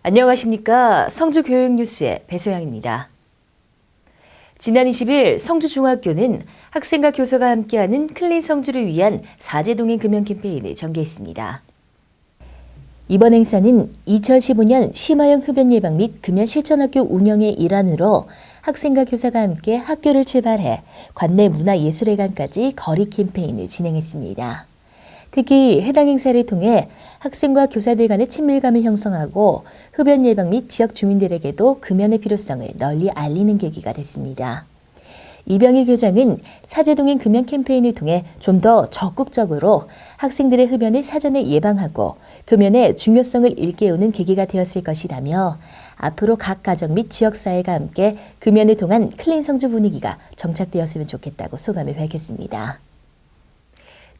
안녕하십니까. 성주교육뉴스의 배소영입니다. 지난 20일 성주중학교는 학생과 교사가 함께하는 클린 성주를 위한 사제동행 금연 캠페인을 전개했습니다. 이번 행사는 2015년 심화형 흡연 예방 및 금연 실천학교 운영의 일환으로 학생과 교사가 함께 학교를 출발해 관내 문화예술회관까지 거리 캠페인을 진행했습니다. 특히 해당 행사를 통해 학생과 교사들 간의 친밀감을 형성하고 흡연 예방 및 지역 주민들에게도 금연의 필요성을 널리 알리는 계기가 됐습니다. 이병일 교장은 사제동행 금연 캠페인을 통해 좀 더 적극적으로 학생들의 흡연을 사전에 예방하고 금연의 중요성을 일깨우는 계기가 되었을 것이라며 앞으로 각 가정 및 지역사회가 함께 금연을 통한 클린 성주 분위기가 정착되었으면 좋겠다고 소감을 밝혔습니다.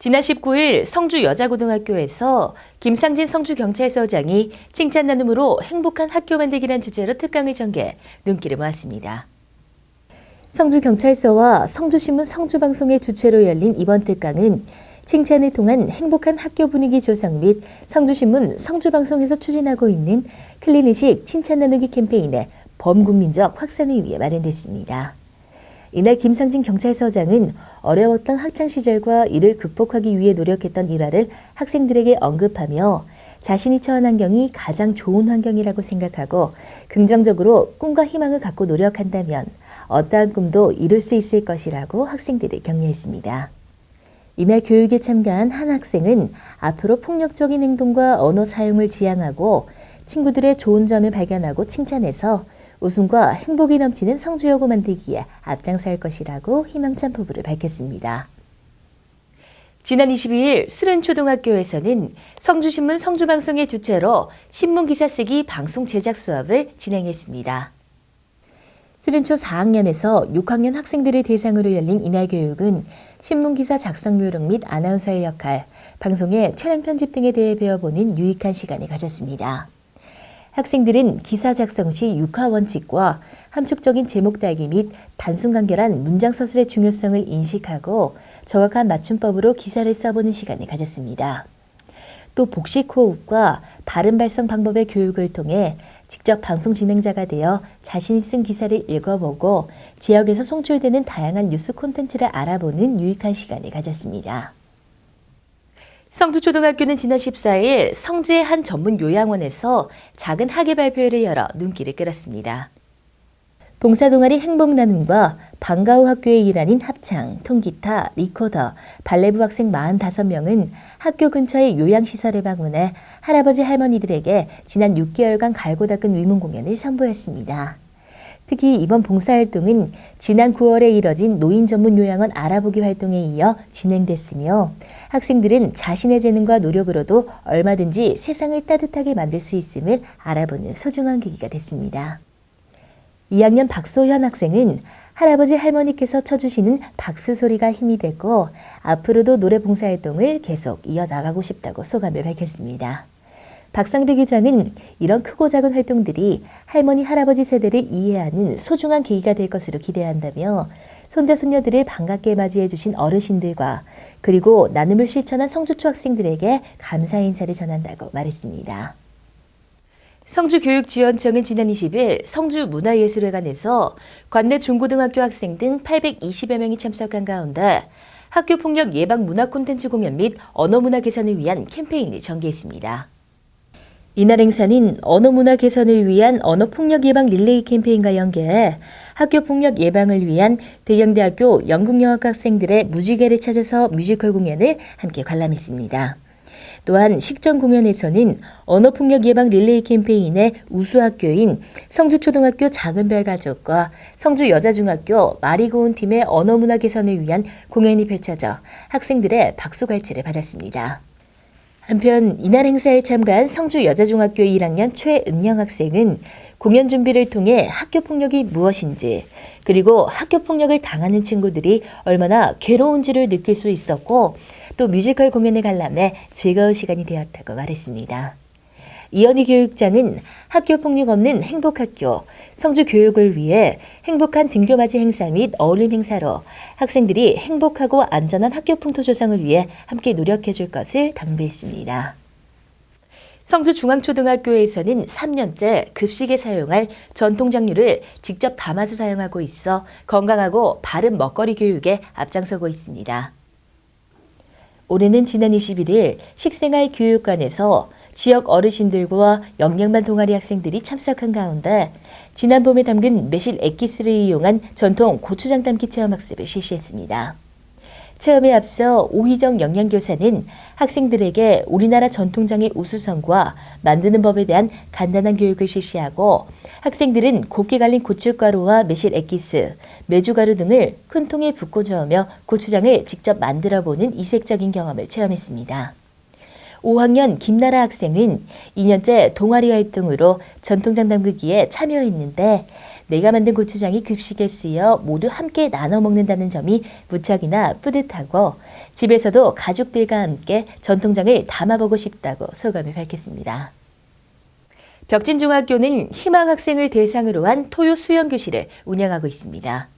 지난 19일 성주여자고등학교에서 김상진 성주경찰서장이 칭찬 나눔으로 행복한 학교 만들기란 주제로 특강을 전개 눈길을 모았습니다. 성주경찰서와 성주신문 성주방송의 주최로 열린 이번 특강은 칭찬을 통한 행복한 학교 분위기 조성 및 성주신문 성주방송에서 추진하고 있는 클린의식 칭찬 나누기 캠페인의 범국민적 확산을 위해 마련됐습니다. 이날 김상진 경찰서장은 어려웠던 학창시절과 이를 극복하기 위해 노력했던 일화를 학생들에게 언급하며 자신이 처한 환경이 가장 좋은 환경이라고 생각하고 긍정적으로 꿈과 희망을 갖고 노력한다면 어떠한 꿈도 이룰 수 있을 것이라고 학생들을 격려했습니다. 이날 교육에 참가한 한 학생은 앞으로 폭력적인 행동과 언어 사용을 지양하고 친구들의 좋은 점을 발견하고 칭찬해서 웃음과 행복이 넘치는 성주여고 만들기에 앞장설 것이라고 희망찬 포부를 밝혔습니다. 지난 22일 수른초등학교에서는 성주신문 성주방송의 주최로 신문기사 쓰기 방송 제작 수업을 진행했습니다. 수른초 4학년에서 6학년 학생들을 대상으로 열린 이날 교육은 신문기사 작성 요령 및 아나운서의 역할, 방송의 촬영 편집 등에 대해 배워보는 유익한 시간을 가졌습니다. 학생들은 기사 작성 시 육하 원칙과 함축적인 제목 달기 및 단순 간결한 문장 서술의 중요성을 인식하고 정확한 맞춤법으로 기사를 써보는 시간을 가졌습니다. 또 복식 호흡과 발음 발성 방법의 교육을 통해 직접 방송 진행자가 되어 자신이 쓴 기사를 읽어보고 지역에서 송출되는 다양한 뉴스 콘텐츠를 알아보는 유익한 시간을 가졌습니다. 성주초등학교는 지난 14일 성주의 한 전문 요양원에서 작은 학예 발표회를 열어 눈길을 끌었습니다. 봉사동아리 행복나눔과 방과후 학교의 일환인 합창, 통기타, 리코더, 발레부 학생 45명은 학교 근처의 요양시설을 방문해 할아버지 할머니들에게 지난 6개월간 갈고 닦은 위문 공연을 선보였습니다. 특히 이번 봉사활동은 지난 9월에 이뤄진 노인 전문 요양원 알아보기 활동에 이어 진행됐으며 학생들은 자신의 재능과 노력으로도 얼마든지 세상을 따뜻하게 만들 수 있음을 알아보는 소중한 계기가 됐습니다. 2학년 박소현 학생은 할아버지 할머니께서 쳐주시는 박수 소리가 힘이 됐고 앞으로도 노래 봉사활동을 계속 이어나가고 싶다고 소감을 밝혔습니다. 박상배 교장은 이런 크고 작은 활동들이 할머니, 할아버지 세대를 이해하는 소중한 계기가 될 것으로 기대한다며 손자, 손녀들을 반갑게 맞이해 주신 어르신들과 그리고 나눔을 실천한 성주초 학생들에게 감사 인사를 전한다고 말했습니다. 성주교육지원청은 지난 20일 성주문화예술회관에서 관내 중고등학교 학생 등 820여 명이 참석한 가운데 학교폭력 예방 문화 콘텐츠 공연 및 언어문화 개선을 위한 캠페인을 전개했습니다. 이날 행사는 언어문화 개선을 위한 언어폭력 예방 릴레이 캠페인과 연계해 학교폭력 예방을 위한 대경대학교 연극영화과 학생들의 무지개를 찾아서 뮤지컬 공연을 함께 관람했습니다. 또한 식전 공연에서는 언어폭력 예방 릴레이 캠페인의 우수학교인 성주초등학교 작은별 가족과 성주여자중학교 마리고운 팀의 언어문화 개선을 위한 공연이 펼쳐져 학생들의 박수갈채를 받았습니다. 한편 이날 행사에 참가한 성주여자중학교 1학년 최은영 학생은 공연 준비를 통해 학교폭력이 무엇인지 그리고 학교폭력을 당하는 친구들이 얼마나 괴로운지를 느낄 수 있었고 또 뮤지컬 공연을 관람해 즐거운 시간이 되었다고 말했습니다. 이현희 교육장은 학교폭력 없는 행복학교, 성주교육을 위해 행복한 등교맞이 행사 및 어울림 행사로 학생들이 행복하고 안전한 학교 풍토 조성을 위해 함께 노력해 줄 것을 당부했습니다. 성주중앙초등학교에서는 3년째 급식에 사용할 전통 장류를 직접 담아서 사용하고 있어 건강하고 바른 먹거리 교육에 앞장서고 있습니다. 올해는 지난 21일 식생활 교육관에서 지역 어르신들과 영양반 동아리 학생들이 참석한 가운데 지난 봄에 담근 매실 액기스를 이용한 전통 고추장 담기 체험학습을 실시했습니다. 체험에 앞서 오희정 영양교사는 학생들에게 우리나라 전통장의 우수성과 만드는 법에 대한 간단한 교육을 실시하고 학생들은 곱게 갈린 고춧가루와 매실 액기스, 메주가루 등을 큰 통에 붓고 저으며 고추장을 직접 만들어보는 이색적인 경험을 체험했습니다. 5학년 김나라 학생은 2년째 동아리 활동으로 전통장 담그기에 참여했는데 내가 만든 고추장이 급식에 쓰여 모두 함께 나눠 먹는다는 점이 무척이나 뿌듯하고 집에서도 가족들과 함께 전통장을 담아보고 싶다고 소감을 밝혔습니다. 벽진중학교는 희망 학생을 대상으로 한 토요 수영교실을 운영하고 있습니다.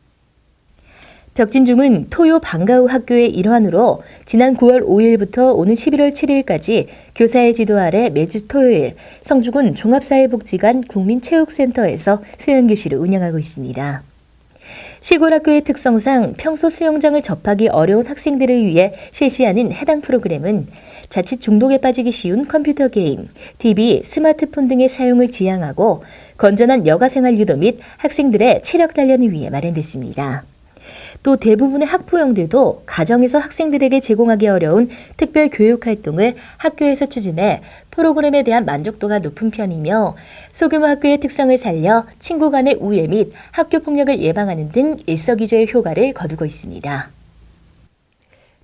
벽진중은 토요 방과후 학교의 일환으로 지난 9월 5일부터 오는 11월 7일까지 교사의 지도 아래 매주 토요일 성주군 종합사회복지관 국민체육센터에서 수영교실을 운영하고 있습니다. 시골 학교의 특성상 평소 수영장을 접하기 어려운 학생들을 위해 실시하는 해당 프로그램은 자칫 중독에 빠지기 쉬운 컴퓨터 게임, TV, 스마트폰 등의 사용을 지양하고 건전한 여가생활 유도 및 학생들의 체력 단련을 위해 마련됐습니다. 또 대부분의 학부형들도 가정에서 학생들에게 제공하기 어려운 특별 교육 활동을 학교에서 추진해 프로그램에 대한 만족도가 높은 편이며 소규모 학교의 특성을 살려 친구 간의 우애 및 학교 폭력을 예방하는 등 일석이조의 효과를 거두고 있습니다.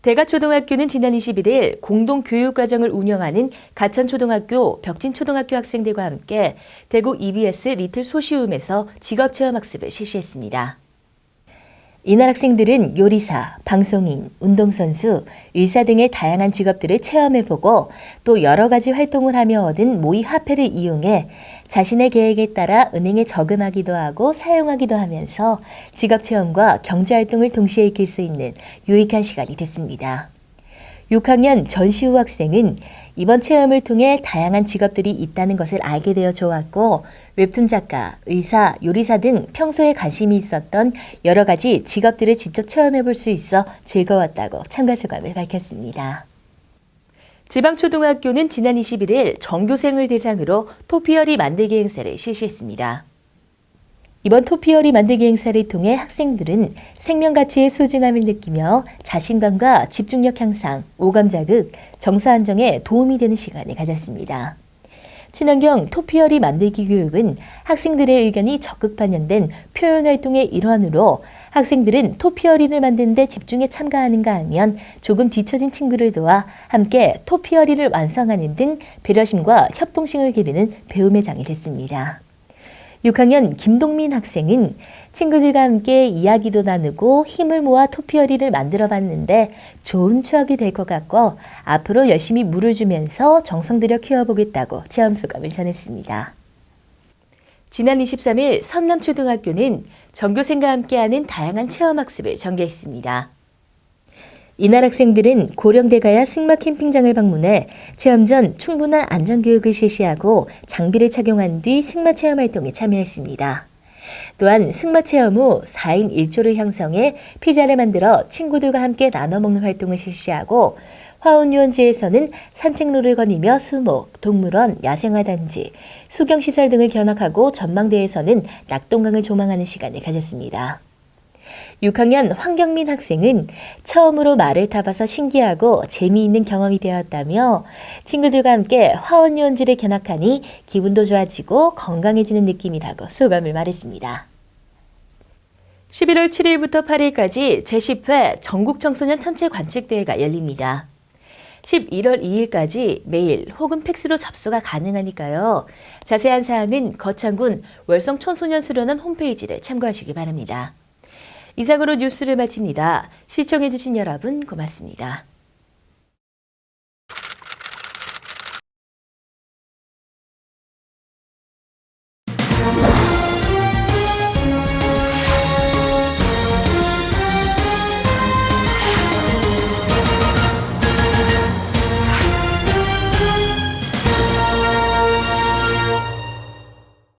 대가초등학교는 지난 21일 공동교육과정을 운영하는 가천초등학교, 벽진초등학교 학생들과 함께 대구 EBS 리틀 소시움에서 직업체험학습을 실시했습니다. 이날 학생들은 요리사, 방송인, 운동선수, 의사 등의 다양한 직업들을 체험해보고 또 여러 가지 활동을 하며 얻은 모의 화폐를 이용해 자신의 계획에 따라 은행에 저금하기도 하고 사용하기도 하면서 직업체험과 경제활동을 동시에 익힐 수 있는 유익한 시간이 됐습니다. 6학년 전시우 학생은 이번 체험을 통해 다양한 직업들이 있다는 것을 알게 되어 좋았고 웹툰 작가, 의사, 요리사 등 평소에 관심이 있었던 여러 가지 직업들을 직접 체험해 볼 수 있어 즐거웠다고 참가 소감을 밝혔습니다. 지방초등학교는 지난 21일 전교생을 대상으로 토피어리 만들기 행사를 실시했습니다. 이번 토피어리 만들기 행사를 통해 학생들은 생명 가치의 소중함을 느끼며 자신감과 집중력 향상, 오감 자극, 정서 안정에 도움이 되는 시간을 가졌습니다. 친환경 토피어리 만들기 교육은 학생들의 의견이 적극 반영된 표현 활동의 일환으로 학생들은 토피어리를 만드는 데 집중해 참가하는가 하면 조금 뒤처진 친구를 도와 함께 토피어리를 완성하는 등 배려심과 협동심을 기르는 배움의 장이 됐습니다. 6학년 김동민 학생은 친구들과 함께 이야기도 나누고 힘을 모아 토피어리를 만들어 봤는데 좋은 추억이 될 것 같고 앞으로 열심히 물을 주면서 정성 들여 키워보겠다고 체험 소감을 전했습니다. 지난 23일 선남초등학교는 전교생과 함께하는 다양한 체험학습을 전개했습니다. 이날 학생들은 고령대가야 승마 캠핑장을 방문해 체험 전 충분한 안전교육을 실시하고 장비를 착용한 뒤 승마 체험 활동에 참여했습니다. 또한 승마 체험 후 4인 1조를 형성해 피자를 만들어 친구들과 함께 나눠 먹는 활동을 실시하고 화운유원지에서는 산책로를 거니며 수목, 동물원, 야생화단지, 수경시설 등을 견학하고 전망대에서는 낙동강을 조망하는 시간을 가졌습니다. 6학년 황경민 학생은 처음으로 말을 타봐서 신기하고 재미있는 경험이 되었다며 친구들과 함께 화원유원지를 견학하니 기분도 좋아지고 건강해지는 느낌이라고 소감을 말했습니다. 11월 7일부터 8일까지 제10회 전국청소년 천체 관측대회가 열립니다. 11월 2일까지 메일 혹은 팩스로 접수가 가능하니까요. 자세한 사항은 거창군 월성청소년수련원 홈페이지를 참고하시기 바랍니다. 이상으로 뉴스를 마칩니다. 시청해주신 여러분 고맙습니다.